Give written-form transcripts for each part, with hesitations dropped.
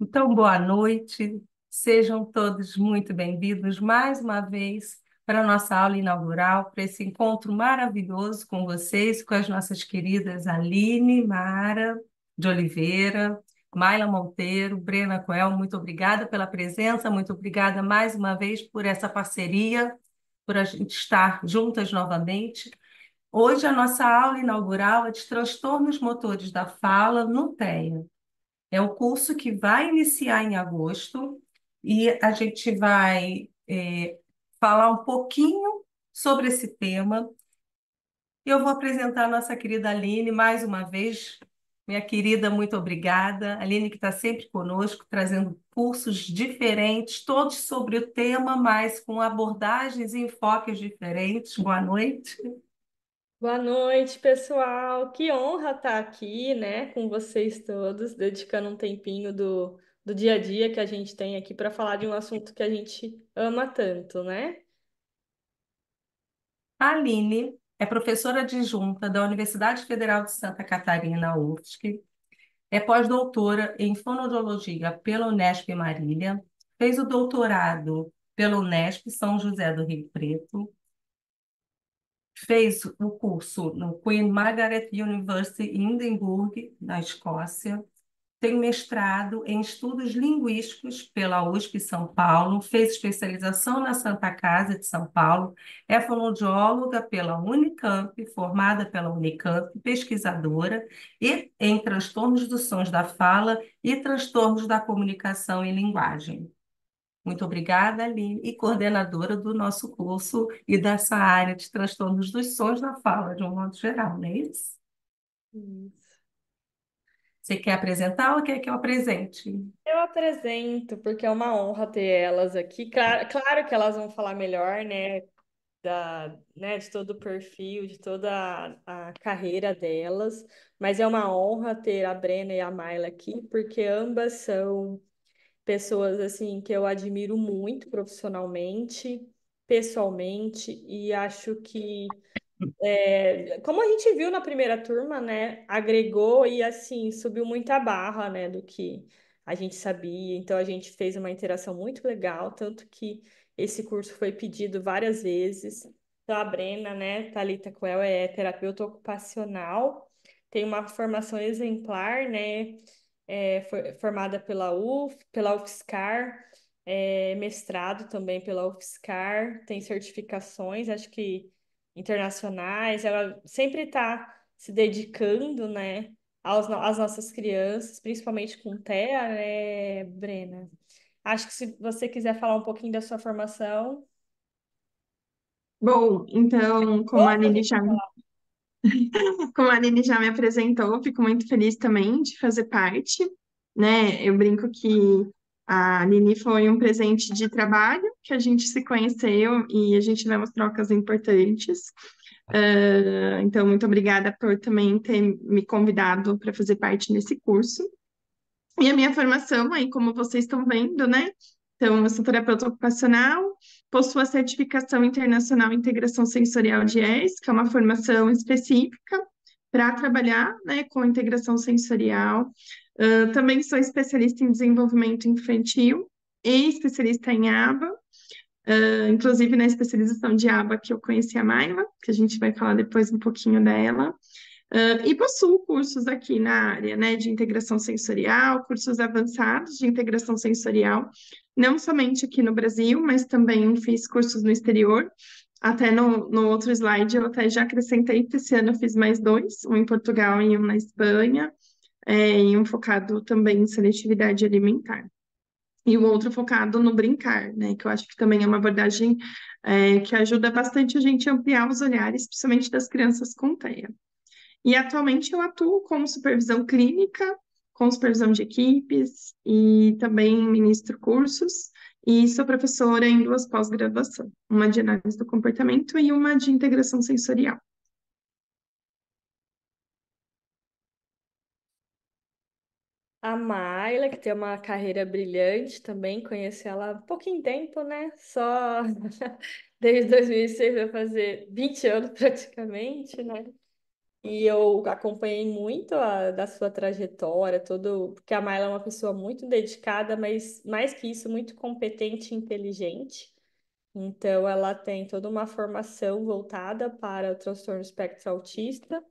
Então, boa noite, sejam todos muito bem-vindos mais uma vez para a nossa aula inaugural, para esse encontro maravilhoso com vocês, com as nossas queridas Aline, Mara de Oliveira, Maila Monteiro, Brena Coel, muito obrigada pela presença, muito obrigada mais uma vez por essa parceria, por a gente estar juntas novamente. Hoje a nossa aula inaugural é de transtornos motores da fala no TEA. É um curso que vai iniciar em agosto e a gente vai falar um pouquinho sobre esse tema. Eu vou apresentar a nossa querida Aline mais uma vez. Minha querida, muito obrigada. Aline, que está sempre conosco, trazendo cursos diferentes, todos sobre o tema, mas com abordagens e enfoques diferentes. Boa noite. Boa noite, pessoal. Que honra estar aqui, né, com vocês todos, dedicando um tempinho do dia a dia que a gente tem aqui para falar de um assunto que a gente ama tanto, né? A Aline é professora adjunta da Universidade Federal de Santa Catarina, UFSC. É pós-doutora em fonoaudiologia pela Unesp Marília, fez o doutorado pela Unesp São José do Rio Preto, fez o curso no Queen Margaret University em Edimburgo, na Escócia, tem mestrado em estudos linguísticos pela USP São Paulo, fez especialização na Santa Casa de São Paulo, é fonoaudióloga pela Unicamp, formada pela Unicamp, pesquisadora e em transtornos dos sons da fala e transtornos da comunicação e linguagem. Muito obrigada, Aline, e coordenadora do nosso curso e dessa área de transtornos dos sons da fala, de um modo geral, não é isso? Isso. Você quer apresentar ou quer que eu apresente? Eu apresento, porque é uma honra ter elas aqui. Claro que elas vão falar melhor, né, de todo o perfil, de toda a carreira delas, mas é uma honra ter a Brena e a Mayla aqui, porque ambas são pessoas assim que eu admiro muito profissionalmente, pessoalmente, e acho que, como a gente viu na primeira turma, né, agregou e assim subiu muita barra, né, do que a gente sabia. Então a gente fez uma interação muito legal, tanto que esse curso foi pedido várias vezes. Então a Brena, né, Thalita Coel é terapeuta ocupacional, tem uma formação exemplar, né? Foi formada pela pela UFSCar, mestrado também pela UFSCar, tem certificações, acho que internacionais. Ela sempre está se dedicando, né, às nossas crianças, principalmente com TEA, né, Brena? Acho que se você quiser falar um pouquinho da sua formação. Bom, então, Outra gente falar. como a Aline já me apresentou, fico muito feliz também de fazer parte, né? Eu brinco que a Aline foi um presente de trabalho, que a gente se conheceu e a gente tivemos trocas importantes. Então, muito obrigada por também ter me convidado para fazer parte desse curso. E a minha formação, aí, como vocês estão vendo, né? Então, eu sou terapeuta ocupacional, possuo a certificação internacional em integração sensorial de ES, que é uma formação específica para trabalhar, né, com integração sensorial. Também sou especialista em desenvolvimento infantil e especialista em ABA. Inclusive, na especialização de ABA que eu conheci a Maila, que a gente vai falar depois um pouquinho dela. E possuo cursos aqui na área, né, de integração sensorial, cursos avançados de integração sensorial, não somente aqui no Brasil, mas também fiz cursos no exterior. Até no outro slide eu até já acrescentei que esse ano eu fiz mais dois, um em Portugal e um na Espanha, e um focado também em seletividade alimentar. E o outro focado no brincar, né, que eu acho que também é uma abordagem que ajuda bastante a gente a ampliar os olhares, principalmente das crianças com TEA. E atualmente eu atuo com supervisão clínica, com supervisão de equipes e também ministro cursos e sou professora em duas pós-graduação, uma de análise do comportamento e uma de integração sensorial. A Mayla, que tem uma carreira brilhante também, conheci ela há pouquinho tempo, né? Só desde 2006 vai fazer 20 anos praticamente, né? E eu acompanhei muito da sua trajetória, todo, porque a Mayla é uma pessoa muito dedicada, mas mais que isso, muito competente e inteligente. Então, ela tem toda uma formação voltada para o transtorno espectro autista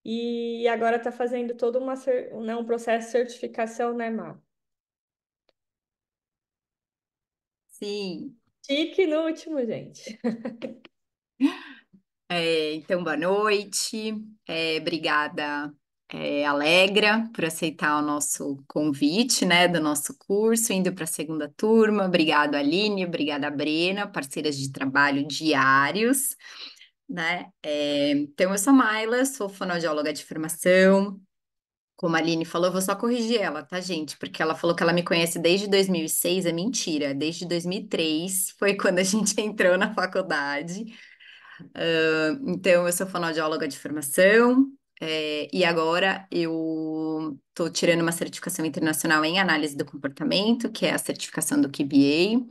e agora está fazendo todo né, um processo de certificação, né, Má? Sim. Chique no último, gente. Então, boa noite. Obrigada, Alegra, por aceitar o nosso convite, né, do nosso curso, indo para a segunda turma. Obrigado, Aline. Obrigada, Brena, parceiras de trabalho diários, né? Então, eu sou Maila, sou fonoaudióloga de formação. Como a Aline falou, eu vou só corrigir ela, tá, gente? Porque ela falou que ela me conhece desde 2006, é mentira. Desde 2003 foi quando a gente entrou na faculdade. Então, eu sou fonoaudióloga de formação, e agora eu estou tirando uma certificação internacional em análise do comportamento, que é a certificação do QBA.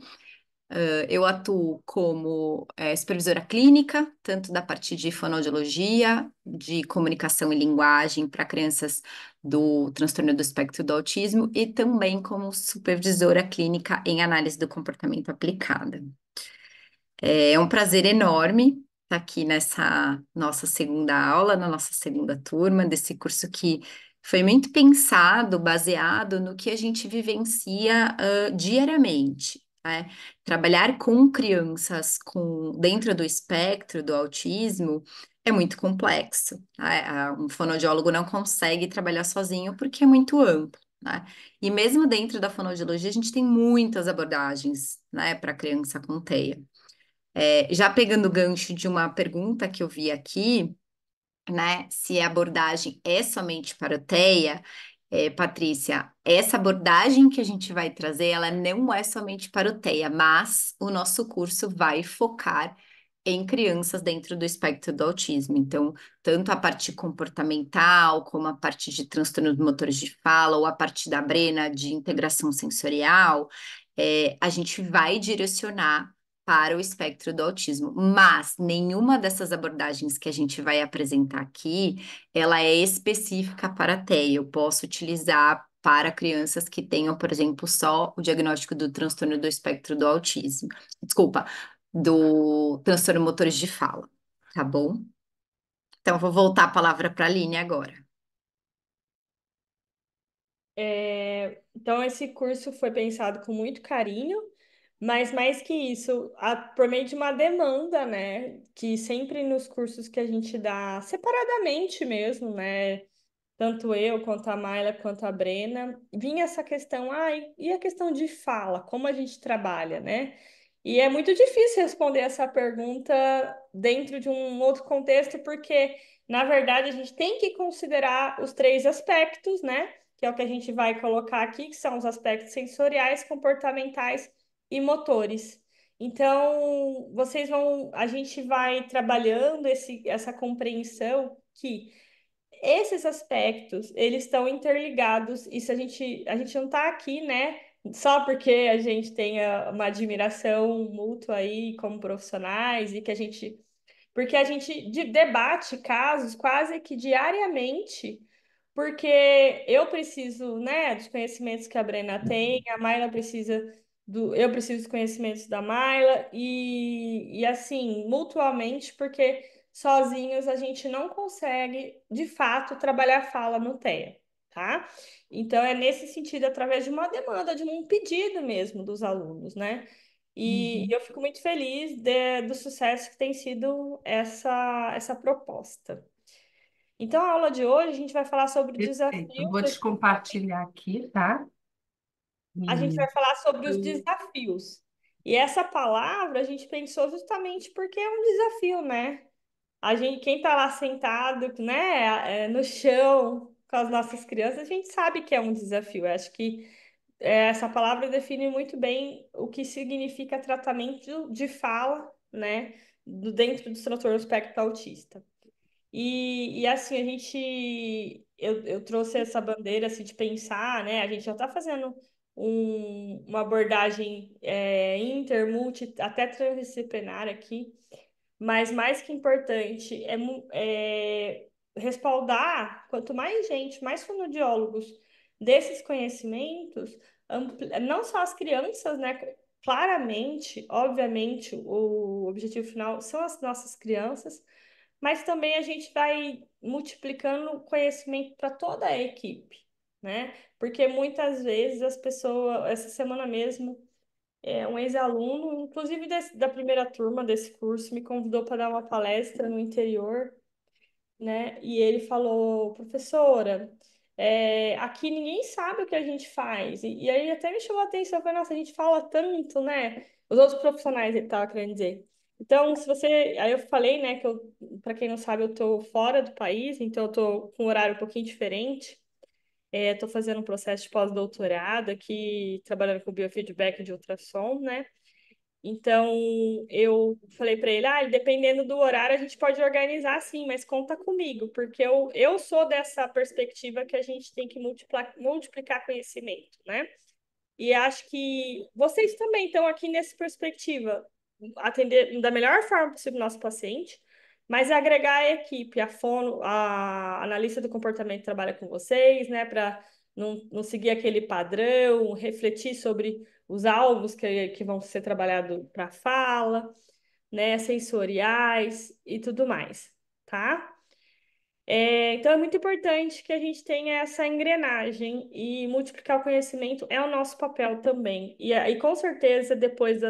Eu atuo como supervisora clínica, tanto da parte de fonoaudiologia, de comunicação e linguagem para crianças do transtorno do espectro do autismo, e também como supervisora clínica em análise do comportamento aplicada. É um prazer enorme estar aqui nessa nossa segunda aula, na nossa segunda turma, desse curso que foi muito pensado, baseado no que a gente vivencia, diariamente, né? Trabalhar com crianças dentro do espectro do autismo é muito complexo, né? Um fonoaudiólogo não consegue trabalhar sozinho porque é muito amplo, né? E mesmo dentro da fonoaudiologia, a gente tem muitas abordagens, né, para criança com TEA. Já pegando o gancho de uma pergunta que eu vi aqui, né? Se a abordagem é somente para o TEA, Patrícia, essa abordagem que a gente vai trazer, ela não é somente para o TEA, mas o nosso curso vai focar em crianças dentro do espectro do autismo. Então, tanto a parte comportamental, como a parte de transtornos motores de fala, ou a parte da Brena de integração sensorial, a gente vai direcionar para o espectro do autismo, mas nenhuma dessas abordagens que a gente vai apresentar aqui, ela é específica para a TEA. Eu posso utilizar para crianças que tenham, por exemplo, só o diagnóstico do transtorno do espectro do autismo. Desculpa, do transtorno motores de fala, tá bom? Então, vou voltar a palavra para a Aline agora. Então, esse curso foi pensado com muito carinho, mas mais que isso, por meio de uma demanda, né? Que sempre nos cursos que a gente dá separadamente mesmo, né? Tanto eu, quanto a Mayla, quanto a Brena, vinha essa questão, e a questão de fala, como a gente trabalha, né? E é muito difícil responder essa pergunta dentro de um outro contexto, porque, na verdade, a gente tem que considerar os três aspectos, né? Que é o que a gente vai colocar aqui, que são os aspectos sensoriais, comportamentais e motores. Então, a gente vai trabalhando essa compreensão que esses aspectos, eles estão interligados, e se a gente não está aqui, né, só porque a gente tenha uma admiração mútua aí como profissionais e que porque a gente debate casos quase que diariamente, porque eu preciso, né, dos conhecimentos que a Brena tem, a Mayla precisa eu preciso dos conhecimentos da Mayla e assim, mutuamente, porque sozinhos a gente não consegue, de fato, trabalhar a fala no TEA, tá? Então é nesse sentido, através de uma demanda, de um pedido mesmo dos alunos, né? E Uhum. eu fico muito feliz do sucesso que tem sido essa proposta. Então, a aula de hoje a gente vai falar sobre Perfeito. Eu desafios. vou te compartilhar aqui, tá? A gente E vai falar sobre os desafios. E essa palavra a gente pensou justamente porque é um desafio, né? Quem tá lá sentado, né, no chão com as nossas crianças, a gente sabe que é um desafio. Eu acho que essa palavra define muito bem o que significa tratamento de fala, né, dentro do transtorno espectro autista. E assim, eu trouxe essa bandeira assim, de pensar, né? A gente já está fazendo uma abordagem inter, multi, até transdisciplinar aqui, mas mais que importante respaldar, quanto mais gente, mais fonoaudiólogos desses conhecimentos, não só as crianças, né? Claramente, obviamente, o objetivo final são as nossas crianças, mas também a gente vai multiplicando o conhecimento para toda a equipe, né? Porque muitas vezes as pessoas, essa semana mesmo, um ex-aluno, inclusive da primeira turma desse curso, me convidou para dar uma palestra no interior, né? E ele falou, professora, aqui ninguém sabe o que a gente faz. E aí até me chamou a atenção, eu falei, nossa, a gente fala tanto, né? Os outros profissionais, ele estava querendo dizer. Então, se você. Aí eu falei, né, que eu, para quem não sabe, eu tô fora do país, então eu tô com um horário um pouquinho diferente. Estou fazendo um processo de pós-doutorado aqui, trabalhando com biofeedback de ultrassom, né? Então, eu falei para ele, dependendo do horário, a gente pode organizar sim, mas conta comigo, porque eu sou dessa perspectiva que a gente tem que multiplicar conhecimento, né? E acho que vocês também estão aqui nessa perspectiva, atender da melhor forma possível o nosso paciente, mas agregar a equipe, a fono, a analista do comportamento que trabalha com vocês, né, para não seguir aquele padrão, refletir sobre os alvos que vão ser trabalhados para a fala, né, sensoriais e tudo mais, tá? Então é muito importante que a gente tenha essa engrenagem e multiplicar o conhecimento é o nosso papel também. E aí, com certeza, depois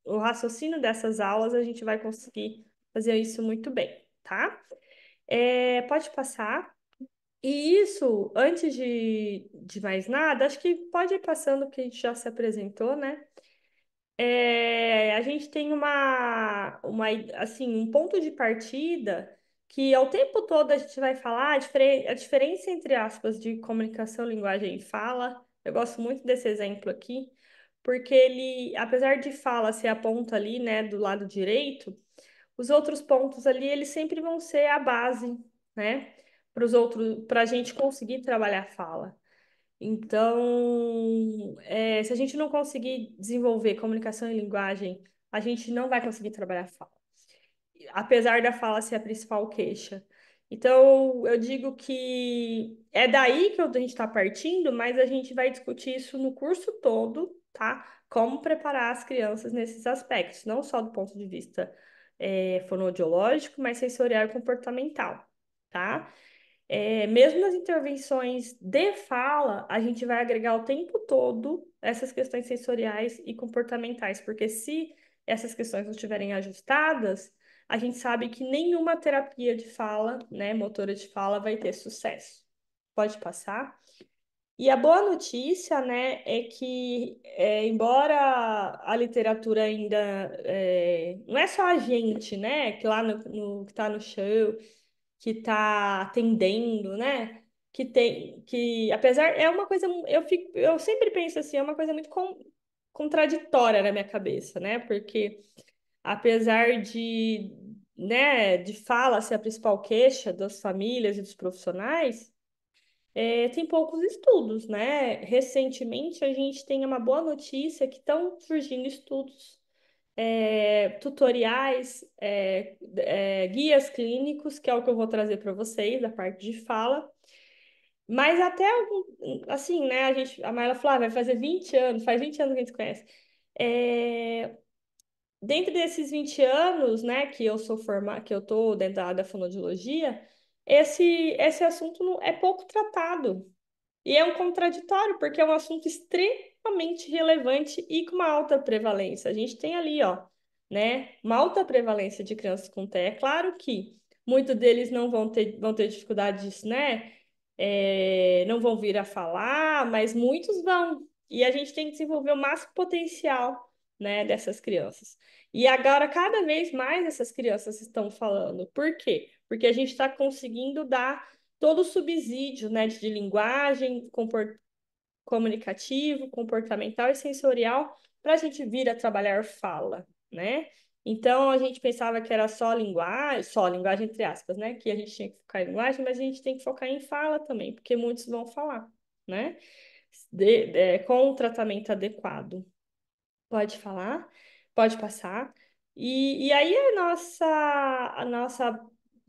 o raciocínio dessas aulas, a gente vai conseguir fazer isso muito bem, tá? Pode passar. E isso, antes de mais nada, acho que pode ir passando, porque a gente já se apresentou, né? A gente tem assim, um ponto de partida que ao tempo todo a gente vai falar a diferença entre aspas de comunicação, linguagem e fala. Eu gosto muito desse exemplo aqui, porque ele, apesar de fala ser a ponta ali, né, do lado direito, os outros pontos ali, eles sempre vão ser a base, né, para a gente conseguir trabalhar a fala. Então, se a gente não conseguir desenvolver comunicação e linguagem, a gente não vai conseguir trabalhar a fala, apesar da fala ser a principal queixa. Então, eu digo que é daí que a gente está partindo, mas a gente vai discutir isso no curso todo, tá? Como preparar as crianças nesses aspectos, não só do ponto de vista fonoaudiológico, mas sensorial e comportamental, tá? Mesmo nas intervenções de fala, a gente vai agregar o tempo todo essas questões sensoriais e comportamentais, porque se essas questões não estiverem ajustadas, a gente sabe que nenhuma terapia de fala, né, motora de fala, vai ter sucesso. Pode passar. E a boa notícia, né, é que, embora a literatura ainda não é só a gente, né, que lá que está no chão, que está atendendo, né? Que apesar é uma coisa eu sempre penso assim, é uma coisa muito contraditória na minha cabeça, né? Porque apesar de fala ser a principal queixa das famílias e dos profissionais, tem poucos estudos, né? Recentemente a gente tem uma boa notícia que estão surgindo estudos tutoriais, guias clínicos, que é o que eu vou trazer para vocês, da parte de fala. Mas até, assim, né, a Maila falou, vai fazer 20 anos, faz 20 anos que a gente se conhece. Dentro desses 20 anos, né, que eu sou formada, que eu tô dentro da área da fonoaudiologia, esse assunto é pouco tratado. E é um contraditório, porque é um assunto extremamente relevante e com uma alta prevalência. A gente tem ali, ó, né, uma alta prevalência de crianças com TEA. É claro que muitos deles não vão ter dificuldades, né, não vão vir a falar, mas muitos vão. E a gente tem que desenvolver o máximo potencial, né, dessas crianças. E agora, cada vez mais essas crianças estão falando. Por quê? Porque a gente está conseguindo dar todo o subsídio, né, de linguagem, comunicativo, comportamental e sensorial para a gente vir a trabalhar fala, né? Então, a gente pensava que era só linguagem entre aspas, né? Que a gente tinha que focar em linguagem, mas a gente tem que focar em fala também, porque muitos vão falar, né? Com o tratamento adequado. Pode falar, pode passar. E aí a nossa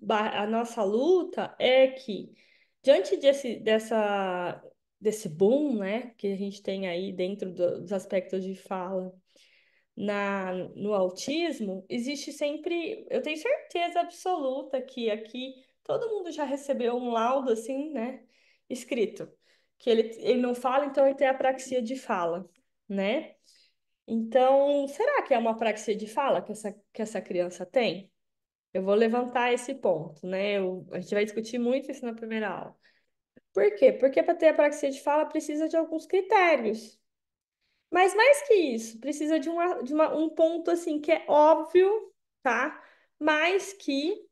a nossa luta é que, diante desse boom, né, que a gente tem aí dentro dos aspectos de fala no autismo, existe sempre, eu tenho certeza absoluta que aqui todo mundo já recebeu um laudo assim, né, escrito, que ele não fala, então ele tem apraxia de fala, né? Então, será que é uma apraxia de fala que essa criança tem? Eu vou levantar esse ponto, né? A gente vai discutir muito isso na primeira aula. Por quê? Porque para ter apraxia de fala precisa de alguns critérios. Mas mais que isso, precisa um ponto assim que é óbvio, tá? Mas que,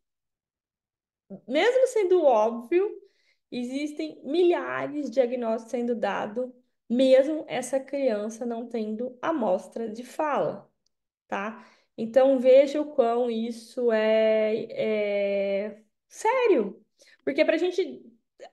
mesmo sendo óbvio, existem milhares de diagnósticos sendo dados, mesmo essa criança não tendo amostra de fala, tá? Então veja o quão isso é sério. Porque para a gente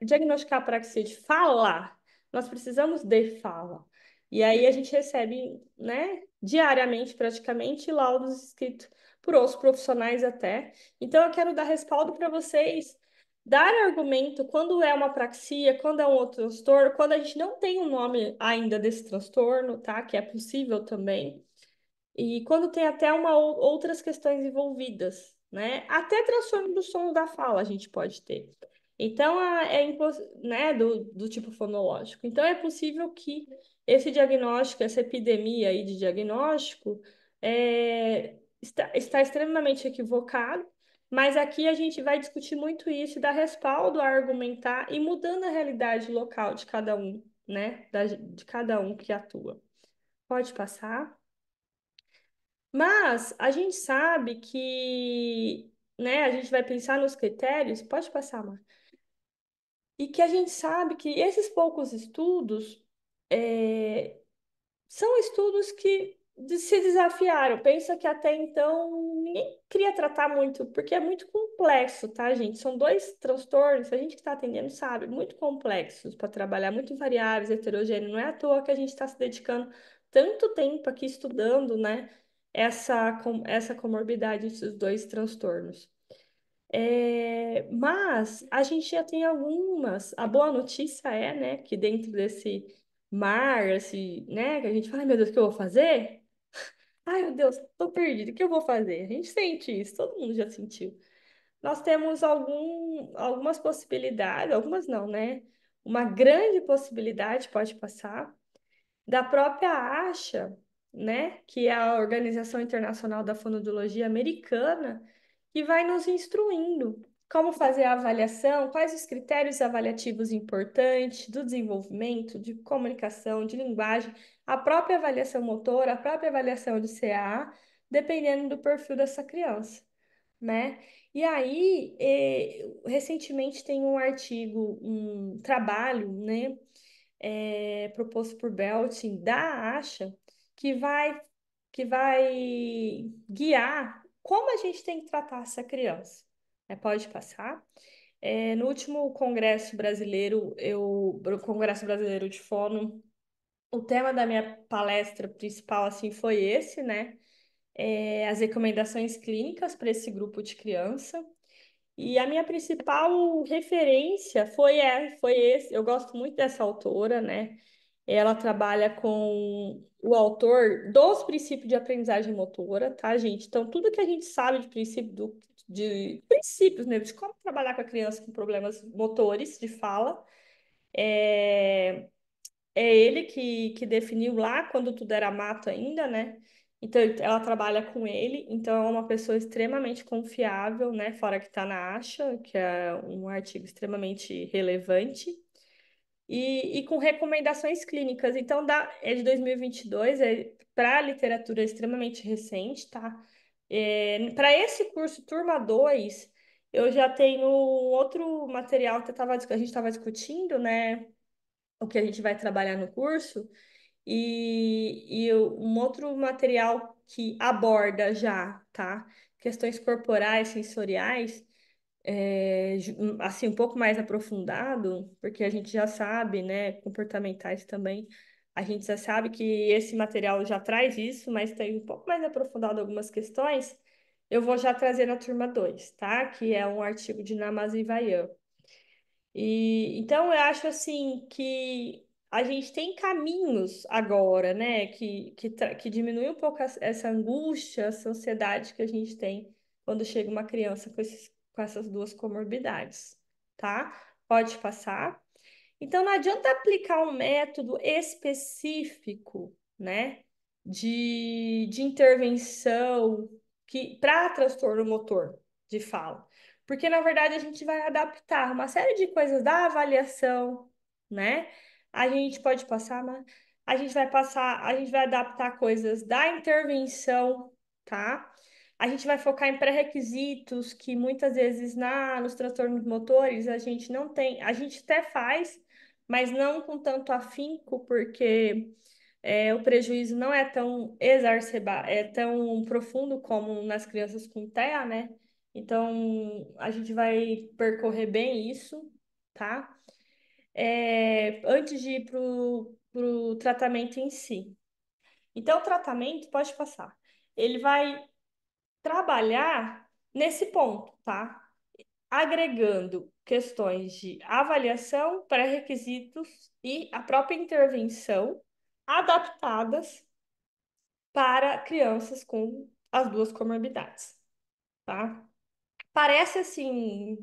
diagnosticar a praxia de fala, nós precisamos de fala. E aí a gente recebe, né, diariamente, praticamente, laudos escritos por outros profissionais até. Então eu quero dar respaldo para vocês, dar argumento quando é uma praxia, quando é um outro transtorno, quando a gente não tem o nome ainda desse transtorno, tá? Que é possível também. E quando tem até outras questões envolvidas, né? Até transtorno do som da fala a gente pode ter. Então, né, do tipo fonológico. Então, é possível que esse diagnóstico, essa epidemia aí de diagnóstico, está extremamente equivocado, mas aqui a gente vai discutir muito isso e dar respaldo a argumentar e mudando a realidade local de cada um, né? De cada um que atua. Pode passar. Mas a gente sabe que, né, a gente vai pensar nos critérios, pode passar, Mar, e que a gente sabe que esses poucos estudos é, são estudos que se desafiaram. Pensa que até então ninguém queria tratar muito, porque é muito complexo, tá, gente? São dois transtornos, a gente que está atendendo sabe, muito complexos para trabalhar, muito variáveis, heterogêneos. Não é à toa que a gente está se dedicando tanto tempo aqui estudando, né, essa comorbidade desses dois transtornos. Mas a gente já tem algumas. A boa notícia é, né, que dentro desse mar, né, que a gente fala, ai meu Deus, o que eu vou fazer? Ai meu Deus, tô perdido, o que eu vou fazer? A gente sente isso, todo mundo já sentiu. Nós temos algumas possibilidades, algumas não, né? Uma grande possibilidade pode passar da própria ASHA, né, que é a Organização Internacional da Fonoaudiologia Americana, que vai nos instruindo como fazer a avaliação, quais os critérios avaliativos importantes do desenvolvimento, de comunicação, de linguagem, a própria avaliação motora, a própria avaliação de CA, dependendo do perfil dessa criança, né? E aí, recentemente tem um artigo, um trabalho, né, proposto por Belting da ASHA, que vai, que vai guiar como a gente tem que tratar essa criança. Pode passar. No último Congresso Brasileiro, o Congresso Brasileiro de Fono, o tema da minha palestra principal assim foi esse, né? As recomendações clínicas para esse grupo de criança. E a minha principal referência foi esse. Eu gosto muito dessa autora, né? Ela trabalha com o autor dos princípios de aprendizagem motora, tá, gente? Então, tudo que a gente sabe de de princípios, né, de como trabalhar com a criança com problemas motores de fala, é, é ele que definiu lá quando tudo era mato ainda, né? Então, ela trabalha com ele, então é uma pessoa extremamente confiável, né? Fora que está na ASHA, que é um artigo extremamente relevante e com recomendações clínicas. Então, é de 2022, para a literatura extremamente recente, tá? Para esse curso, turma 2 eu já tenho outro material que a gente estava discutindo, né? O que a gente vai trabalhar no curso, um outro material que aborda já, tá? Questões corporais, sensoriais assim, um pouco mais aprofundado, porque a gente já sabe, né, comportamentais também, a gente já sabe que esse material já traz isso, mas tem um pouco mais aprofundado algumas questões, eu vou já trazer na turma 2, tá? Que é um artigo de Namazi Vayan. E então eu acho assim que a gente tem caminhos agora, né, que diminui um pouco essa angústia, essa ansiedade que a gente tem quando chega uma criança com essas duas comorbidades, tá? Pode passar. Então não adianta aplicar um método específico, né, de intervenção que para transtorno motor de fala. Porque, na verdade, a gente vai adaptar uma série de coisas da avaliação, né? A gente pode passar, mas a gente vai adaptar coisas da intervenção, tá? A gente vai focar em pré-requisitos que muitas vezes nos transtornos motores a gente não tem, a gente até faz, mas não com tanto afinco, porque o prejuízo não é tão é tão profundo como nas crianças com TEA, né? Então, a gente vai percorrer bem isso, tá? Antes de ir pro tratamento em si. Então, o tratamento pode passar. Ele vai trabalhar nesse ponto, tá? Agregando questões de avaliação, pré-requisitos e a própria intervenção adaptadas para crianças com as duas comorbidades, tá? Parece assim,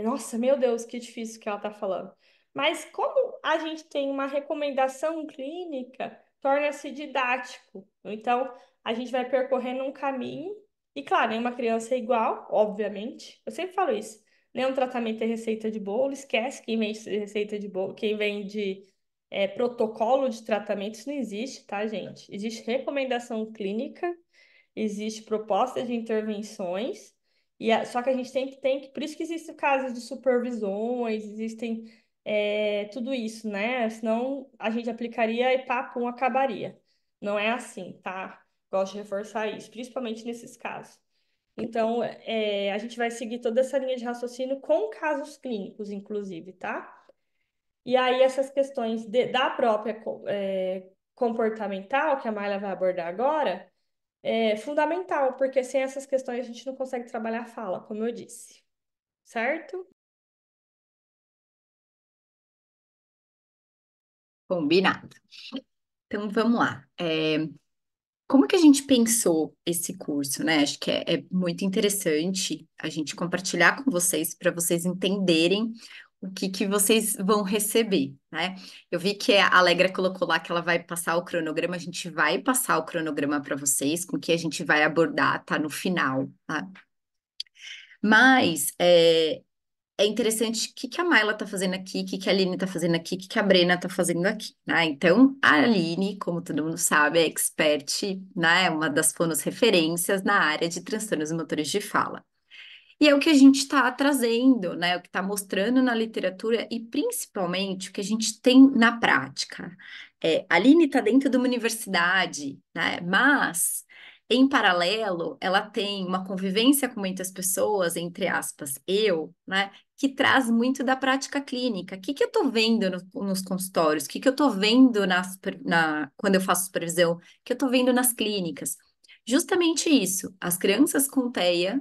nossa, meu Deus, que difícil que ela tá falando. Mas como a gente tem uma recomendação clínica, torna-se didático. Então, a gente vai percorrendo um caminho, e claro, nenhuma criança é igual, obviamente. Eu sempre falo isso. Nenhum tratamento é receita de bolo, esquece quem vem de receita de bolo, quem vem de protocolo de tratamento, isso não existe, tá, gente? Existe recomendação clínica, existe proposta de intervenções, só que a gente por isso que existem casos de supervisões, existem tudo isso, né? Senão a gente aplicaria e papo, acabaria. Não é assim, tá? Gosto de reforçar isso, principalmente nesses casos. Então, a gente vai seguir toda essa linha de raciocínio com casos clínicos, inclusive, tá? E aí, essas questões da própria comportamental, que a Mayla vai abordar agora, é fundamental, porque sem essas questões a gente não consegue trabalhar a fala, como eu disse, certo? Combinado. Então, vamos lá. Como que a gente pensou esse curso, né? Acho que é muito interessante a gente compartilhar com vocês para vocês entenderem o que vocês vão receber, né? Eu vi que a Alegra colocou lá que ela vai passar o cronograma, a gente vai passar o cronograma para vocês, com o que a gente vai abordar, tá no final, tá? Mas é interessante o que a Mayla está fazendo aqui, o que a Aline está fazendo aqui, o que a Brena está fazendo aqui, né? Então, a Aline, como todo mundo sabe, é expert, né? Uma das fonos referências na área de transtornos motores de fala. E é o que a gente está trazendo, né? O que está mostrando na literatura e principalmente o que a gente tem na prática. A Aline está dentro de uma universidade, né? Mas, em paralelo, ela tem uma convivência com muitas pessoas, entre aspas, né? Que traz muito da prática clínica. O que eu estou vendo nos consultórios? O que eu estou vendo quando eu faço supervisão? O que eu estou vendo nas clínicas? Justamente isso. As crianças com TEA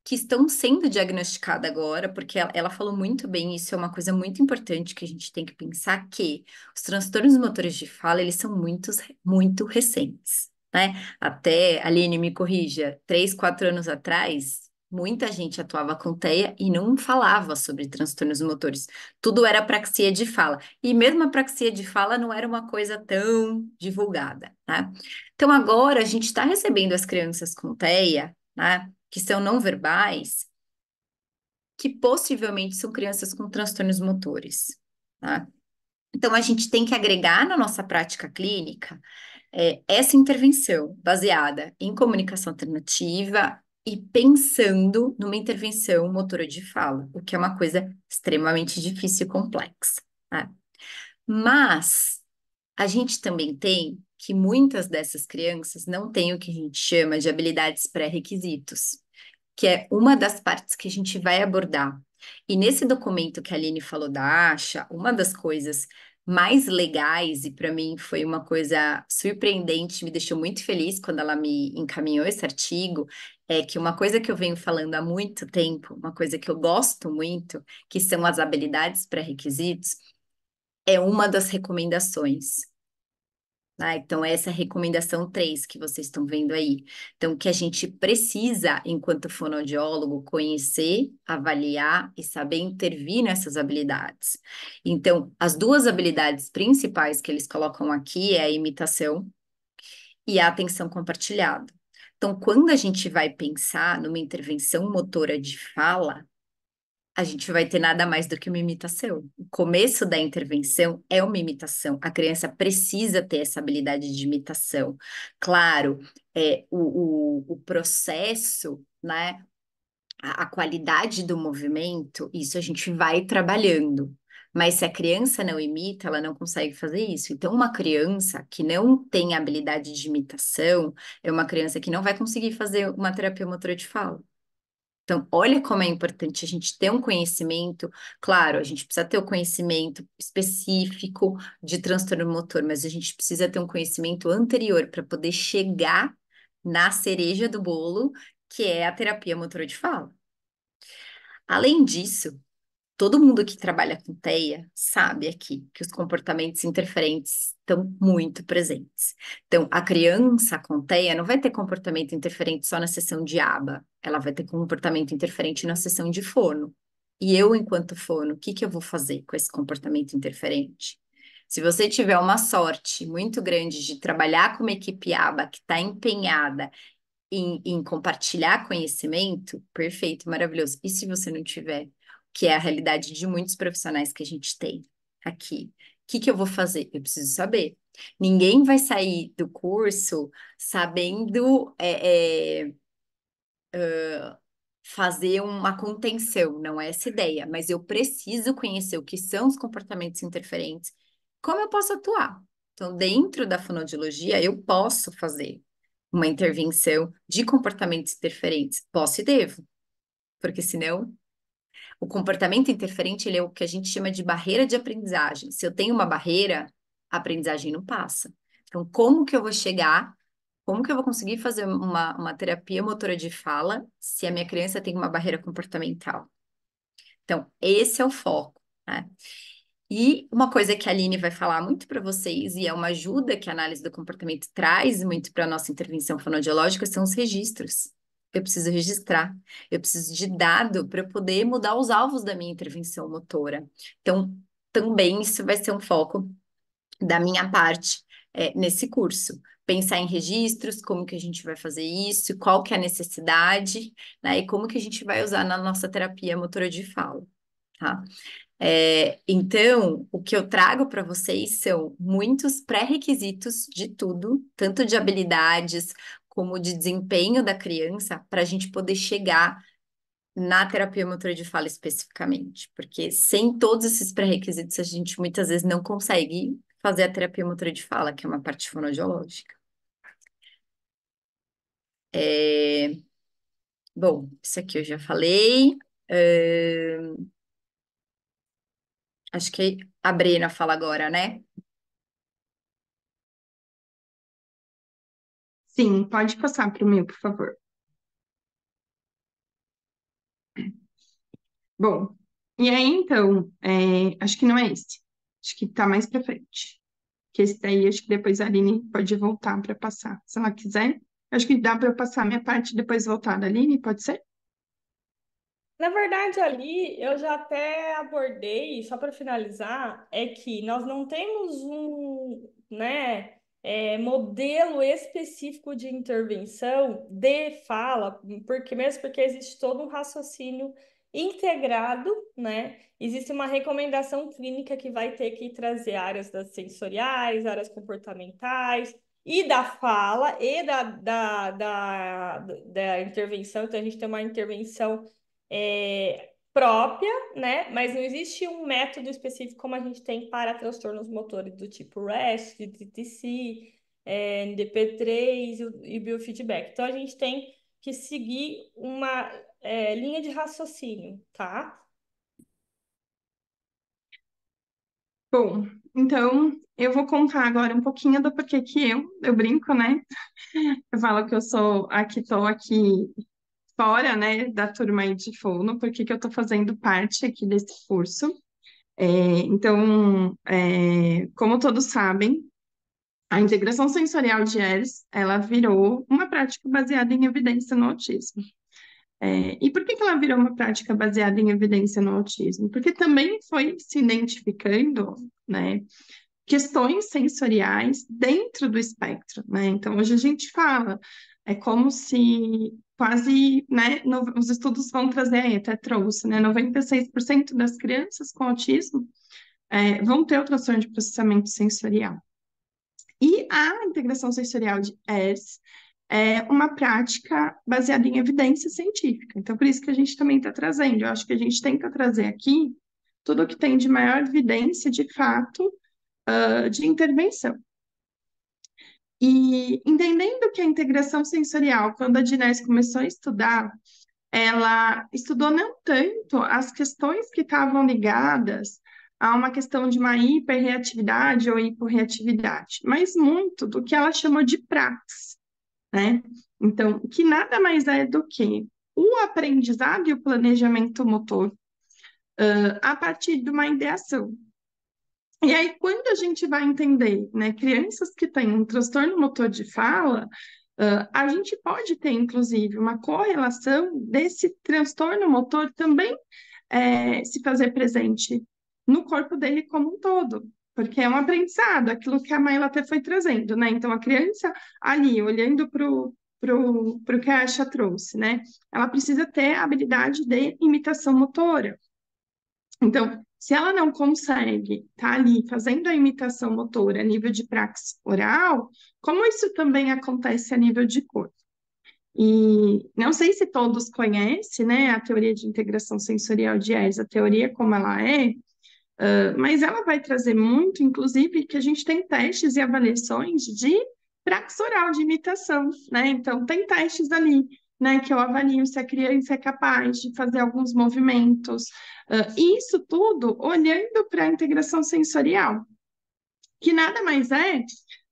que estão sendo diagnosticadas agora, porque ela falou muito bem, isso é uma coisa muito importante que a gente tem que pensar, que os transtornos motores de fala, eles são muito recentes, né? Até, Aline, me corrija, 3, 4 anos atrás, muita gente atuava com TEA e não falava sobre transtornos motores. Tudo era apraxia de fala. E mesmo a apraxia de fala não era uma coisa tão divulgada, né? Então, agora a gente está recebendo as crianças com TEA, né? Que são não verbais, que possivelmente são crianças com transtornos motores, tá? Então, a gente tem que agregar na nossa prática clínica essa intervenção baseada em comunicação alternativa e pensando numa intervenção motora de fala, o que é uma coisa extremamente difícil e complexa, tá? Mas a gente também tem que muitas dessas crianças não têm o que a gente chama de habilidades pré-requisitos, que é uma das partes que a gente vai abordar. E nesse documento que a Aline falou da ASHA, uma das coisas mais legais, e para mim foi uma coisa surpreendente, me deixou muito feliz quando ela me encaminhou esse artigo, é que uma coisa que eu venho falando há muito tempo, uma coisa que eu gosto muito, que são as habilidades pré-requisitos, é uma das recomendações. Ah, então, essa é a recomendação 3 que vocês estão vendo aí. Então, que a gente precisa, enquanto fonoaudiólogo, conhecer, avaliar e saber intervir nessas habilidades. Então, as duas habilidades principais que eles colocam aqui é a imitação e a atenção compartilhada. Então, quando a gente vai pensar numa intervenção motora de fala, a gente vai ter nada mais do que uma imitação. O começo da intervenção é uma imitação. A criança precisa ter essa habilidade de imitação. Claro, o processo, né, a qualidade do movimento, isso a gente vai trabalhando. Mas se a criança não imita, ela não consegue fazer isso. Então, uma criança que não tem habilidade de imitação é uma criança que não vai conseguir fazer uma terapia motora de fala. Então, olha como é importante a gente ter um conhecimento. Claro, a gente precisa ter o conhecimento específico de transtorno motor, mas a gente precisa ter um conhecimento anterior para poder chegar na cereja do bolo, que é a terapia motora de fala. Além disso, todo mundo que trabalha com TEA sabe aqui que os comportamentos interferentes estão muito presentes. Então, a criança com TEA não vai ter comportamento interferente só na sessão de aba, ela vai ter comportamento interferente na sessão de fono. E eu, enquanto fono, o que que eu vou fazer com esse comportamento interferente? Se você tiver uma sorte muito grande de trabalhar com uma equipe aba que está empenhada em compartilhar conhecimento, perfeito, maravilhoso. E se você não tiver, que é a realidade de muitos profissionais que a gente tem aqui, o que que eu vou fazer? Eu preciso saber. Ninguém vai sair do curso sabendo fazer uma contenção, não é essa ideia, mas eu preciso conhecer o que são os comportamentos interferentes, como eu posso atuar. Então, dentro da fonoaudiologia, eu posso fazer uma intervenção de comportamentos interferentes. Posso e devo, porque senão o comportamento interferente ele é o que a gente chama de barreira de aprendizagem. Se eu tenho uma barreira, a aprendizagem não passa. Então, como que eu vou chegar? Como que eu vou conseguir fazer uma terapia motora de fala se a minha criança tem uma barreira comportamental? Então, esse é o foco, né? E uma coisa que a Aline vai falar muito para vocês, e é uma ajuda que a análise do comportamento traz muito para a nossa intervenção fonoaudiológica, são os registros. Eu preciso registrar, eu preciso de dado para poder mudar os alvos da minha intervenção motora. Então, também isso vai ser um foco da minha parte nesse curso. Pensar em registros, como que a gente vai fazer isso, qual que é a necessidade, né? E como que a gente vai usar na nossa terapia motora de fala, tá? Então, o que eu trago para vocês são muitos pré-requisitos de tudo, tanto de habilidades como de desempenho da criança, para a gente poder chegar na terapia motora de fala especificamente, porque sem todos esses pré-requisitos a gente muitas vezes não consegue fazer a terapia motora de fala, que é uma parte fonoaudiológica. É, Bom, isso aqui eu já falei. Acho que a Brena fala agora, né? Sim, pode passar para o meu, por favor. Bom, e aí então, acho que não é esse. Acho que tá mais para frente. Que esse daí, acho que depois a Aline pode voltar para passar, se ela quiser. Acho que dá para eu passar a minha parte e depois voltar da Aline, pode ser? Na verdade, ali eu já até abordei, só para finalizar, é que nós não temos um, né, modelo específico de intervenção de fala, porque mesmo porque existe todo um raciocínio integrado, né? Existe uma recomendação clínica que vai ter que trazer áreas das sensoriais, áreas comportamentais e da fala e da intervenção. Então, a gente tem uma intervenção própria, né? Mas não existe um método específico como a gente tem para transtornos motores do tipo REST, DTC, NDP3 e biofeedback. Então a gente tem que seguir uma linha de raciocínio, tá? Bom, Então, eu vou contar agora um pouquinho do porquê que eu brinco, né? Eu falo que eu sou tô aqui fora, né, da turma aí de fono, porque que eu tô fazendo parte aqui desse curso. Então, como todos sabem, a integração sensorial de ERS, ela virou uma prática baseada em evidência no autismo. E por que ela virou uma prática baseada em evidência no autismo? Porque também foi se identificando, né, questões sensoriais dentro do espectro, né? Então, hoje a gente fala, é como se quase, né, os estudos vão trazer, aí até trouxe, né, 96% das crianças com autismo vão ter o transtorno de processamento sensorial. E a integração sensorial de ERS é uma prática baseada em evidência científica. Então, por isso que a gente também está trazendo. Eu acho que a gente tenta trazer aqui tudo o que tem de maior evidência, de fato, de intervenção. E entendendo que a integração sensorial, quando a Dinés começou a estudar, ela estudou não tanto as questões que estavam ligadas a uma questão de uma hiperreatividade ou hiporreatividade, mas muito do que ela chamou de praxis, né? Então, que nada mais é do que o aprendizado e o planejamento motor a partir de uma ideação. E aí, quando a gente vai entender, né, crianças que têm um transtorno motor de fala, a gente pode ter, inclusive, uma correlação desse transtorno motor também se fazer presente no corpo dele como um todo, porque é um aprendizado, aquilo que a Maila até foi trazendo, né? Então, a criança ali, olhando pro que a Asha trouxe, né? Ela precisa ter a habilidade de imitação motora. Então, se ela não consegue estar ali fazendo a imitação motora a nível de praxis oral, como isso também acontece a nível de corpo? E não sei se todos conhecem, né, a teoria de integração sensorial de ERS, a teoria como ela é, mas ela vai trazer muito, inclusive, que a gente tem testes e avaliações de praxis oral, de imitação, né? Então, tem testes ali, né, que eu avalio se a criança é capaz de fazer alguns movimentos. Isso tudo olhando para a integração sensorial, que nada mais é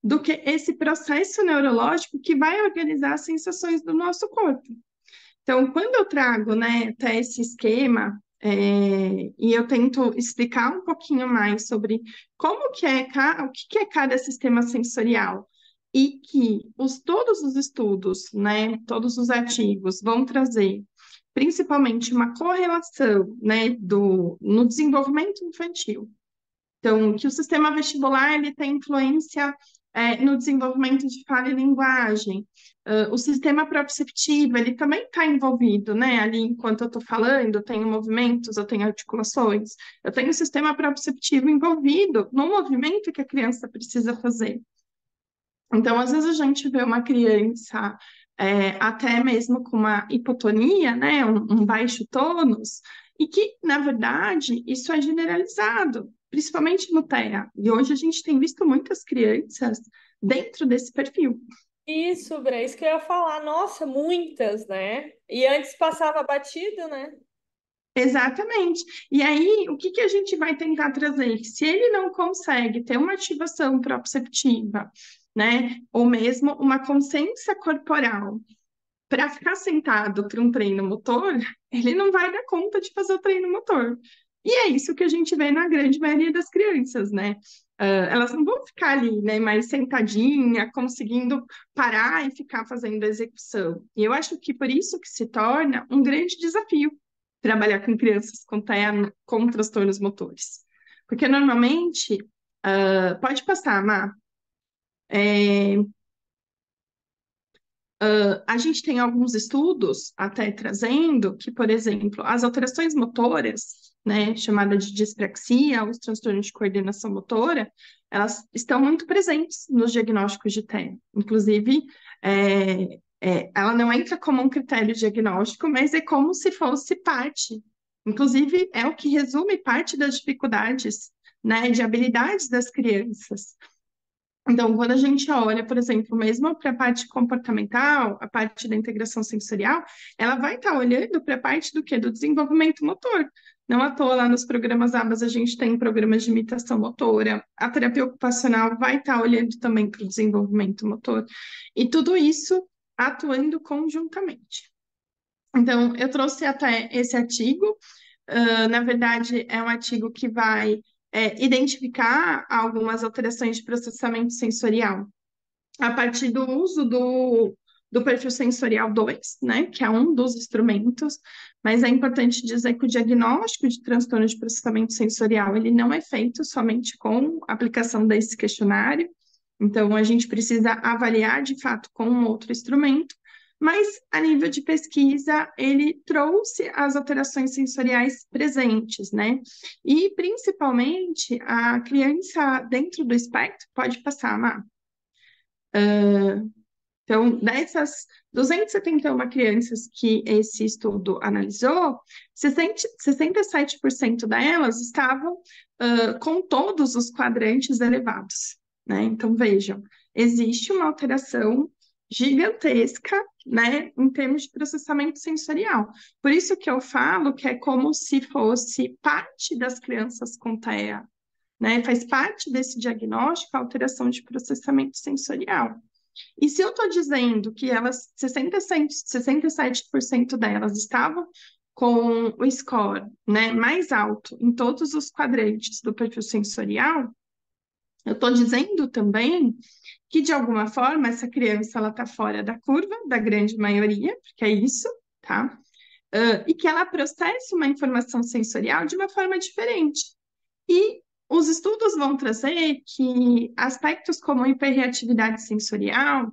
do que esse processo neurológico que vai organizar as sensações do nosso corpo. Então, quando eu trago, né, até esse esquema, e eu tento explicar um pouquinho mais sobre como que o que é cada sistema sensorial, e que todos os estudos, né, todos os artigos vão trazer, principalmente uma correlação, né, no desenvolvimento infantil. Então, que o sistema vestibular ele tem influência no desenvolvimento de fala e linguagem. O sistema proprioceptivo, ele também está envolvido, né? Ali, enquanto eu estou falando, eu tenho movimentos, eu tenho articulações, eu tenho o sistema proprioceptivo envolvido no movimento que a criança precisa fazer. Então, às vezes a gente vê uma criança até mesmo com uma hipotonia, né? Um baixo tônus, e que, na verdade, isso é generalizado, principalmente no TEA. E hoje a gente tem visto muitas crianças dentro desse perfil. Isso, Bre, isso que eu ia falar. Nossa, muitas, né? E antes passava batido, né? Exatamente. E aí, o que a gente vai tentar trazer? Se ele não consegue ter uma ativação proprioceptiva, né, ou mesmo uma consciência corporal para ficar sentado para um treino motor, ele não vai dar conta de fazer o treino motor. E é isso que a gente vê na grande maioria das crianças, né? Elas não vão ficar ali, né, mais sentadinha, conseguindo parar e ficar fazendo a execução. E eu acho que por isso que se torna um grande desafio trabalhar com crianças com TEA, com transtornos motores. Porque normalmente, pode passar, Má, a gente tem alguns estudos até trazendo que, por exemplo, as alterações motoras, né, chamada de dispraxia, os transtornos de coordenação motora, elas estão muito presentes nos diagnósticos de TEA. Inclusive, ela não entra como um critério diagnóstico, mas é como se fosse parte. Inclusive, é o que resume parte das dificuldades, né, de habilidades das crianças. Então, quando a gente olha, por exemplo, mesmo para a parte comportamental, a parte da integração sensorial, ela vai estar olhando para a parte do quê? Do desenvolvimento motor. Não à toa, lá nos programas ABAS, a gente tem programas de imitação motora. A terapia ocupacional vai estar olhando também para o desenvolvimento motor. E tudo isso atuando conjuntamente. Então, eu trouxe até esse artigo. Na verdade, é um artigo que vai identificar algumas alterações de processamento sensorial a partir do uso do perfil sensorial 2, né, que é um dos instrumentos, mas é importante dizer que o diagnóstico de transtorno de processamento sensorial, ele não é feito somente com a aplicação desse questionário, então a gente precisa avaliar de fato com um outro instrumento, mas a nível de pesquisa, ele trouxe as alterações sensoriais presentes, né? E principalmente a criança dentro do espectro pode passar, Má. Então, dessas 271 crianças que esse estudo analisou, 67% delas estavam com todos os quadrantes elevados, né? Então, vejam, existe uma alteração gigantesca, né, em termos de processamento sensorial. Por isso que eu falo que é como se fosse parte das crianças com TEA, né? Faz parte desse diagnóstico a alteração de processamento sensorial. E se eu estou dizendo que elas, 67% delas estavam com o score, né, mais alto em todos os quadrantes do perfil sensorial, eu estou dizendo também que, de alguma forma, essa criança ela está fora da curva, da grande maioria, porque é isso, tá? E que ela processa uma informação sensorial de uma forma diferente. E os estudos vão trazer que aspectos como hiperreatividade sensorial,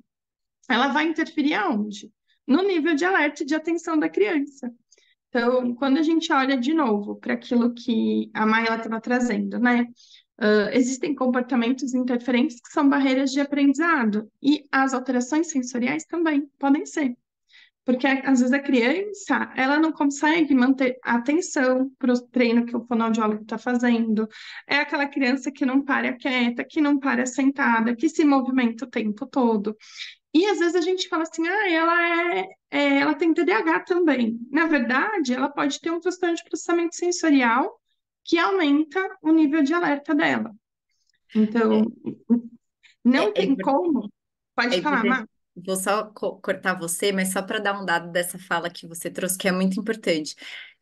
ela vai interferir aonde? No nível de alerta e de atenção da criança. Então, quando a gente olha de novo para aquilo que a Maia estava trazendo, né? Existem comportamentos interferentes que são barreiras de aprendizado, e as alterações sensoriais também podem ser. Porque, às vezes, a criança, ela não consegue manter a atenção para o treino que o fonoaudiólogo está fazendo. É aquela criança que não para quieta, que não para sentada, que se movimenta o tempo todo. E às vezes a gente fala assim, ela tem TDAH também. Na verdade, ela pode ter um transtorno de processamento sensorial que aumenta o nível de alerta dela. Então, não É, é, tem como. É Pode falar, importante. Má. Vou só cortar você, mas só para dar um dado dessa fala que você trouxe, que é muito importante.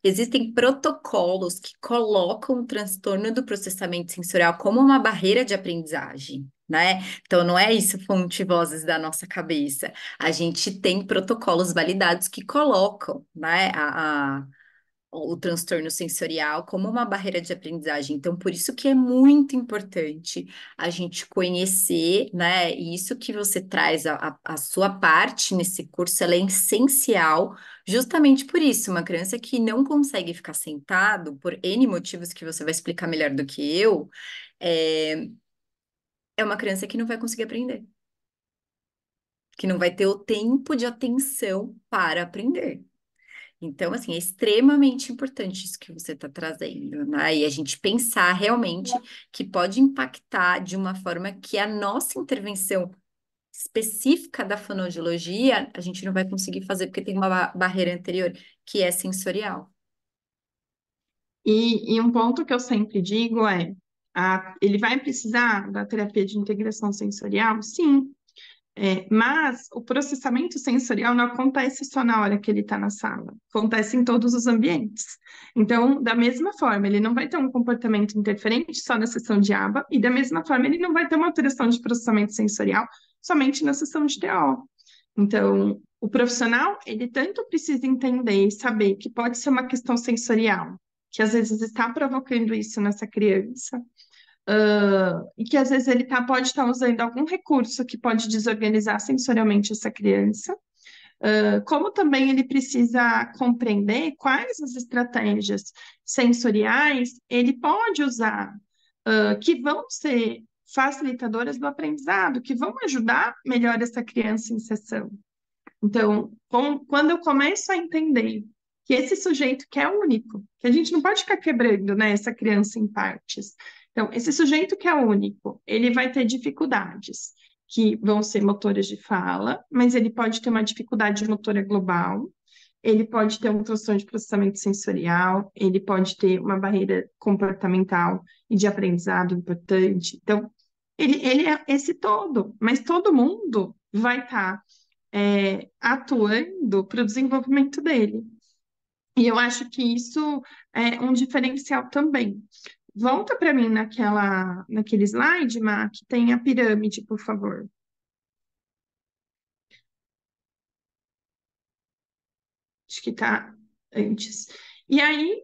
Existem protocolos que colocam o transtorno do processamento sensorial como uma barreira de aprendizagem, né? Então, não é isso fonte vozes da nossa cabeça. A gente tem protocolos validados que colocam, né, o transtorno sensorial como uma barreira de aprendizagem. Então, por isso que é muito importante a gente conhecer, né? E isso que você traz, a sua parte nesse curso, ela é essencial, justamente por isso. Uma criança que não consegue ficar sentado, por N motivos que você vai explicar melhor do que eu, é, é uma criança que não vai conseguir aprender. Que não vai ter o tempo de atenção para aprender. Então, assim, é extremamente importante isso que você está trazendo, né? E a gente pensar realmente que pode impactar de uma forma que a nossa intervenção específica da fonoaudiologia, a gente não vai conseguir fazer porque tem uma barreira anterior, que é sensorial. E um ponto que eu sempre digo é, ele vai precisar da terapia de integração sensorial? Sim. Mas o processamento sensorial não acontece só na hora que ele está na sala, acontece em todos os ambientes. Então, da mesma forma, ele não vai ter um comportamento interferente só na sessão de aba, e da mesma forma, ele não vai ter uma alteração de processamento sensorial somente na sessão de TO. Então, o profissional, ele tanto precisa entender e saber que pode ser uma questão sensorial, que às vezes está provocando isso nessa criança, e que às vezes ele pode estar usando algum recurso que pode desorganizar sensorialmente essa criança, como também ele precisa compreender quais as estratégias sensoriais ele pode usar, que vão ser facilitadoras do aprendizado, que vão ajudar melhor essa criança em sessão. Então, quando eu começo a entender que esse sujeito que é único, que a gente não pode ficar quebrando, né, essa criança em partes. Então, esse sujeito que é único, ele vai ter dificuldades que vão ser motoras de fala, mas ele pode ter uma dificuldade motora global, ele pode ter um transtorno de processamento sensorial, ele pode ter uma barreira comportamental e de aprendizado importante. Então, ele é esse todo, mas todo mundo vai estar atuando para o desenvolvimento dele. E eu acho que isso é um diferencial também. Volta para mim naquele slide, Má, que tem a pirâmide, por favor. Acho que está antes. E aí,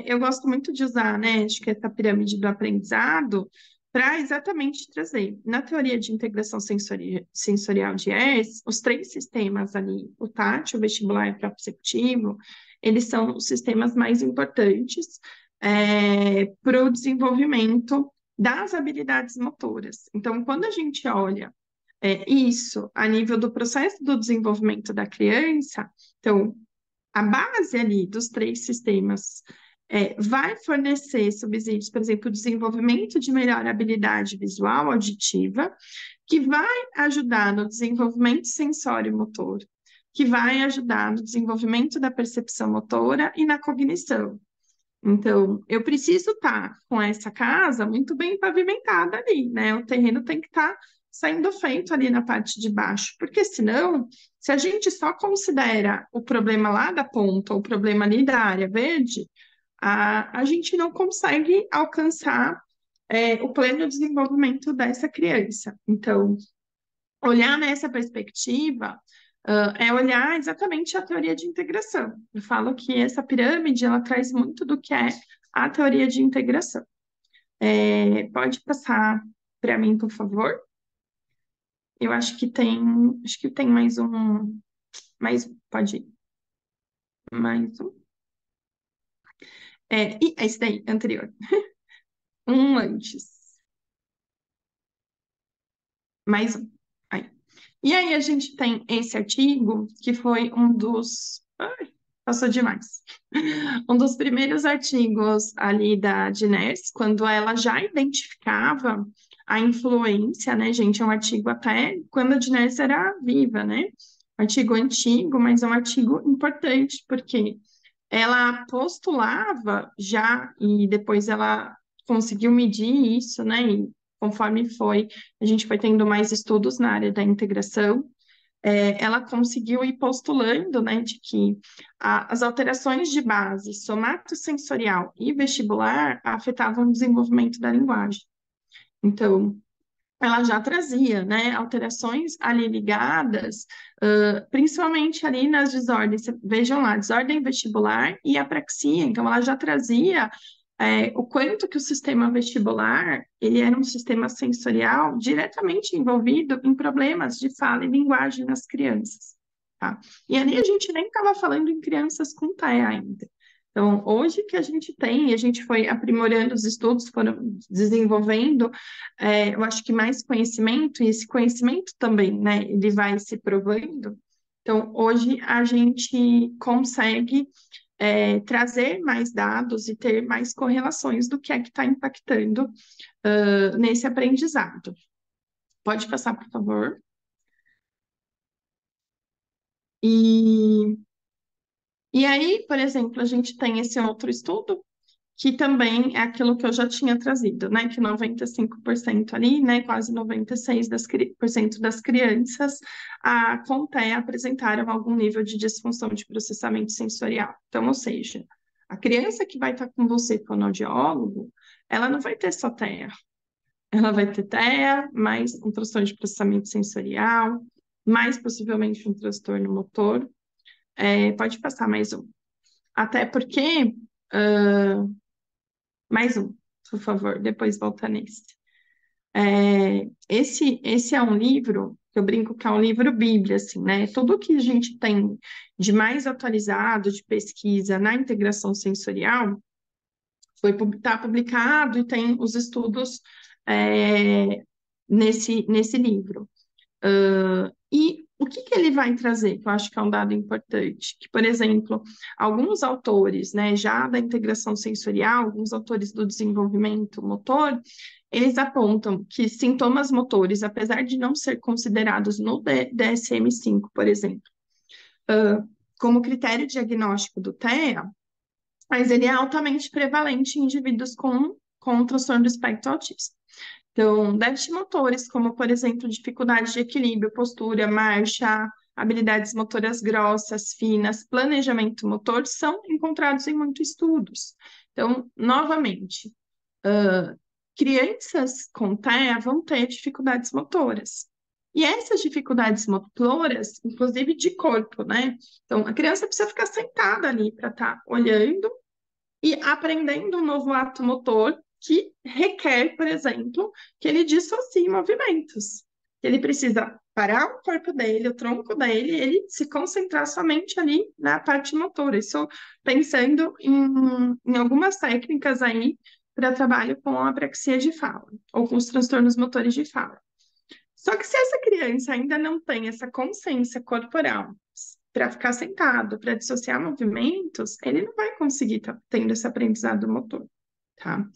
eu gosto muito de usar, né, acho que essa pirâmide do aprendizado para exatamente trazer. Na teoria de integração sensorial de ERS, os três sistemas ali, o tátil, o vestibular e o proprioceptivo, eles são os sistemas mais importantes para o desenvolvimento das habilidades motoras. Então, quando a gente olha isso a nível do processo do desenvolvimento da criança, então, a base ali dos três sistemas vai fornecer subsídios, por exemplo, o desenvolvimento de melhor habilidade visual auditiva, que vai ajudar no desenvolvimento sensório-motor, que vai ajudar no desenvolvimento da percepção motora e na cognição. Então, eu preciso estar com essa casa muito bem pavimentada ali, né? O terreno tem que estar saindo feito ali na parte de baixo, porque senão, se a gente só considera o problema lá da ponta, o problema ali da área verde, a gente não consegue alcançar o pleno desenvolvimento dessa criança. Então, olhar nessa perspectiva é olhar exatamente a teoria de integração. Eu falo que essa pirâmide, ela traz muito do que é a teoria de integração. Pode passar para mim, por favor? Eu acho que tem mais um, pode ir. Mais um. E esse daí, anterior. Um antes. Mais um. Aí. E aí a gente tem esse artigo, que foi um dos... Ai, passou demais. Um dos primeiros artigos ali da Diners, quando ela já identificava a influência, né, gente? É um artigo até quando a Diners era viva, né? Artigo antigo, mas é um artigo importante, porque ela postulava já, e depois ela conseguiu medir isso, né? E conforme a gente foi tendo mais estudos na área da integração, ela conseguiu ir postulando, né, de que as alterações de base somatosensorial e vestibular afetavam o desenvolvimento da linguagem. Então, ela já trazia, né, alterações ali ligadas, principalmente ali nas desordens, vejam lá, desordem vestibular e apraxia, então ela já trazia o quanto que o sistema vestibular, ele era um sistema sensorial diretamente envolvido em problemas de fala e linguagem nas crianças, tá? E ali a gente nem estava falando em crianças com TEA ainda. Então, hoje que a gente tem, a gente foi aprimorando os estudos, foram desenvolvendo, eu acho que mais conhecimento, e esse conhecimento também, né, ele vai se provando. Então, hoje a gente consegue trazer mais dados e ter mais correlações do que é que está impactando nesse aprendizado. Pode passar, por favor. E aí, por exemplo, a gente tem esse outro estudo, que também é aquilo que eu já tinha trazido, né? Que 95% ali, né? Quase 96% das crianças com TEA apresentaram algum nível de disfunção de processamento sensorial. Então, ou seja, a criança que vai estar com você, fonoaudiólogo, ela não vai ter só TEA. Ela vai ter TEA, mais um transtorno de processamento sensorial, mais possivelmente um transtorno motor. Pode passar mais um. Até porque... mais um, por favor, depois volta nesse. Esse é um livro, eu brinco que é um livro bíblia, assim, né? Tudo que a gente tem de mais atualizado, de pesquisa na integração sensorial, está publicado e tem os estudos nesse livro. E o que ele vai trazer, que eu acho que é um dado importante? Que, por exemplo, alguns autores, né, já da integração sensorial, alguns autores do desenvolvimento motor, eles apontam que sintomas motores, apesar de não ser considerados no DSM-5, por exemplo, como critério diagnóstico do TEA, mas ele é altamente prevalente em indivíduos com transtorno do espectro autista. Então, déficit motores, como, por exemplo, dificuldade de equilíbrio, postura, marcha, habilidades motoras grossas, finas, planejamento motor, são encontrados em muitos estudos. Então, novamente, crianças com TEA vão ter dificuldades motoras. E essas dificuldades motoras, inclusive de corpo, né? Então, a criança precisa ficar sentada ali para estar olhando e aprendendo um novo ato motor que requer, por exemplo, que ele dissocie movimentos. Ele precisa parar o corpo dele, o tronco dele, ele se concentrar somente ali na parte motora. Isso pensando em algumas técnicas aí para trabalho com a apraxia de fala ou com os transtornos motores de fala. Só que se essa criança ainda não tem essa consciência corporal para ficar sentado, para dissociar movimentos, ele não vai conseguir estar tendo esse aprendizado motor, tá?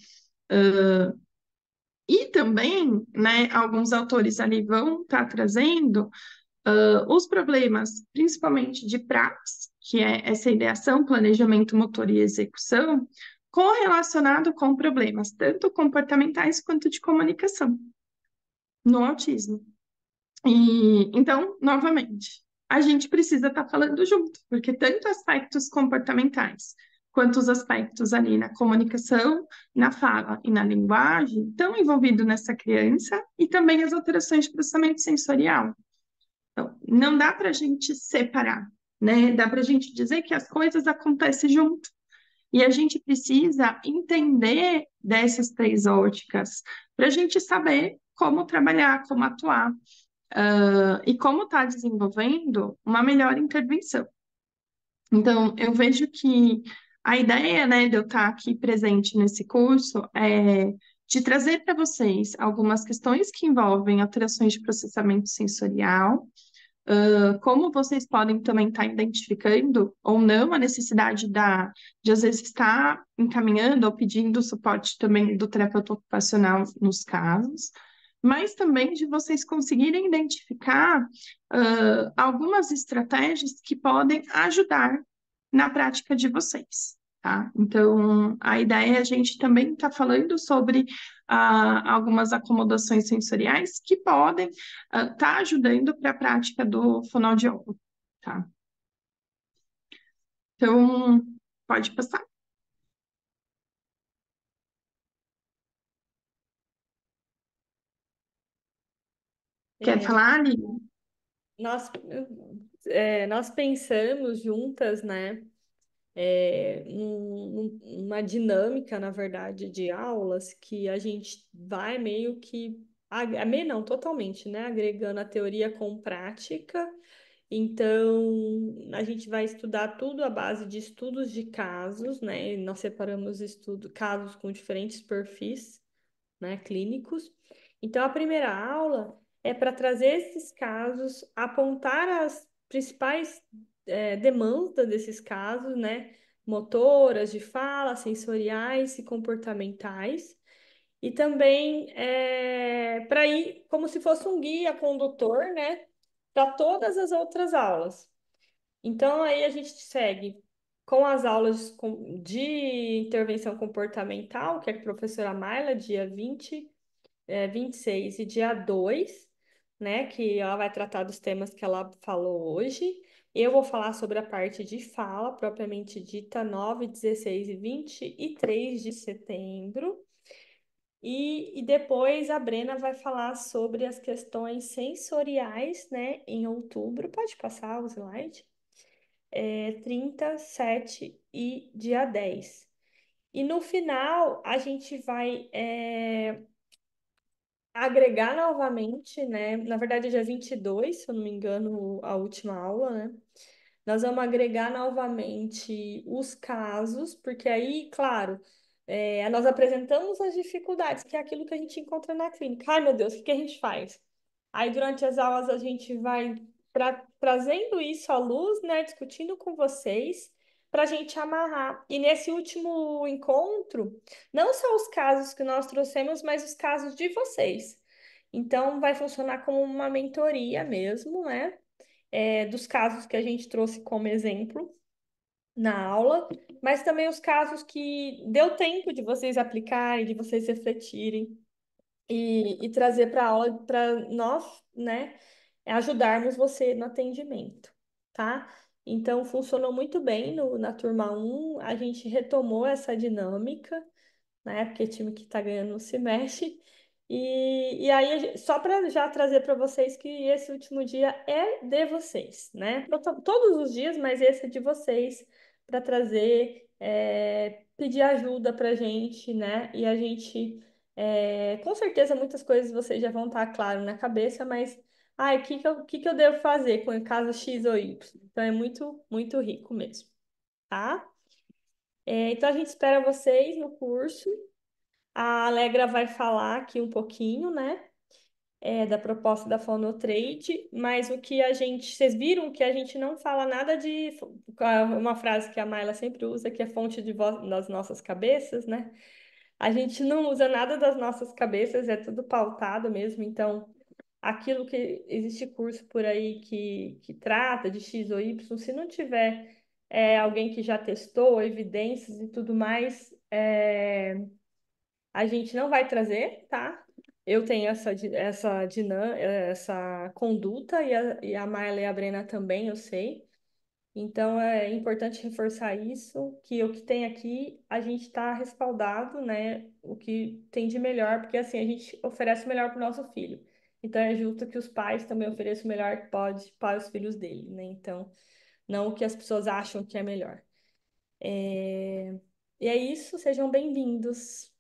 E também, né, alguns autores ali vão estar trazendo os problemas, principalmente de praxe, que é essa ideação, planejamento, motor e execução, correlacionado com problemas tanto comportamentais quanto de comunicação no autismo. E então, novamente, a gente precisa estar falando junto, porque tanto aspectos comportamentais quanto os aspectos ali na comunicação, na fala e na linguagem estão envolvidos nessa criança e também as alterações de processamento sensorial. Então, não dá para a gente separar, né? Dá para a gente dizer que as coisas acontecem junto. E a gente precisa entender dessas três óticas para a gente saber como trabalhar, como atuar e como está desenvolvendo uma melhor intervenção. Então, eu vejo que a ideia, né, de eu estar aqui presente nesse curso é de trazer para vocês algumas questões que envolvem alterações de processamento sensorial, como vocês podem também estar identificando ou não a necessidade de às vezes estar encaminhando ou pedindo suporte também do terapeuta ocupacional nos casos, mas também de vocês conseguirem identificar algumas estratégias que podem ajudar na prática de vocês, tá? Então, a ideia é a gente também estar falando sobre algumas acomodações sensoriais que podem estar ajudando para a prática do fonoaudiólogo, tá? Então, pode passar. Quer falar, Aline? Nós, nós pensamos juntas, né, uma dinâmica, na verdade, de aulas que a gente vai meio que, meio não, totalmente, né, agregando a teoria com prática. Então, a gente vai estudar tudo à base de estudos de casos, né? Nós separamos casos com diferentes perfis, né, clínicos. Então, a primeira aula é para trazer esses casos, apontar as principais demandas desses casos, né? Motoras, de fala, sensoriais e comportamentais. E também para ir como se fosse um guia condutor, né? Para todas as outras aulas. Então, aí a gente segue com as aulas de intervenção comportamental, que é com a professora Mayla, dia 26 e dia 2, né? Que ela vai tratar dos temas que ela falou hoje. Eu vou falar sobre a parte de fala, propriamente dita, 9, 16 e 23 de setembro. E depois a Brena vai falar sobre as questões sensoriais, né? Em outubro. Pode passar o slide. 30, 7 e dia 10. E no final, a gente vai agregar novamente, né? Na verdade, dia 22, se eu não me engano, a última aula, né? Nós vamos agregar novamente os casos, porque aí, claro, nós apresentamos as dificuldades, que é aquilo que a gente encontra na clínica. Ai, meu Deus, o que que a gente faz? Aí, durante as aulas, a gente vai trazendo isso à luz, né? Discutindo com vocês, para a gente amarrar. E nesse último encontro, não só os casos que nós trouxemos, mas os casos de vocês. Então, vai funcionar como uma mentoria mesmo, né? dos casos que a gente trouxe como exemplo na aula, mas também os casos que deu tempo de vocês aplicarem, de vocês refletirem e trazer para a aula para nós, né, ajudarmos você no atendimento, tá? Então, funcionou muito bem na turma um, a gente retomou essa dinâmica, né? Porque time que tá ganhando não se mexe. E aí, só para já trazer para vocês que esse último dia é de vocês, né? Todos os dias, mas esse é de vocês, para trazer, pedir ajuda para gente, né? E a gente, com certeza, muitas coisas vocês já vão estar claro na cabeça, mas, ai, o que que eu devo fazer com o caso X ou Y? Então, é muito, muito rico mesmo, tá? Então, a gente espera vocês no curso. A Alegra vai falar aqui um pouquinho, né, da proposta da Fonotrade, mas o que a gente, vocês viram que a gente não fala nada de uma frase que a Maila sempre usa, que é fonte de voz das nossas cabeças, né? A gente não usa nada das nossas cabeças, é tudo pautado mesmo, então aquilo que existe curso por aí que trata de X ou Y, se não tiver alguém que já testou, evidências e tudo mais, a gente não vai trazer, tá? Eu tenho essa conduta e a Mayla e a Brena também, eu sei. Então é importante reforçar isso, que o que tem aqui a gente está respaldado, né? O que tem de melhor, porque assim a gente oferece o melhor para o nosso filho. Então é justo que os pais também ofereçam o melhor que pode para os filhos dele, né? Então, não o que as pessoas acham que é melhor. E é isso, sejam bem-vindos.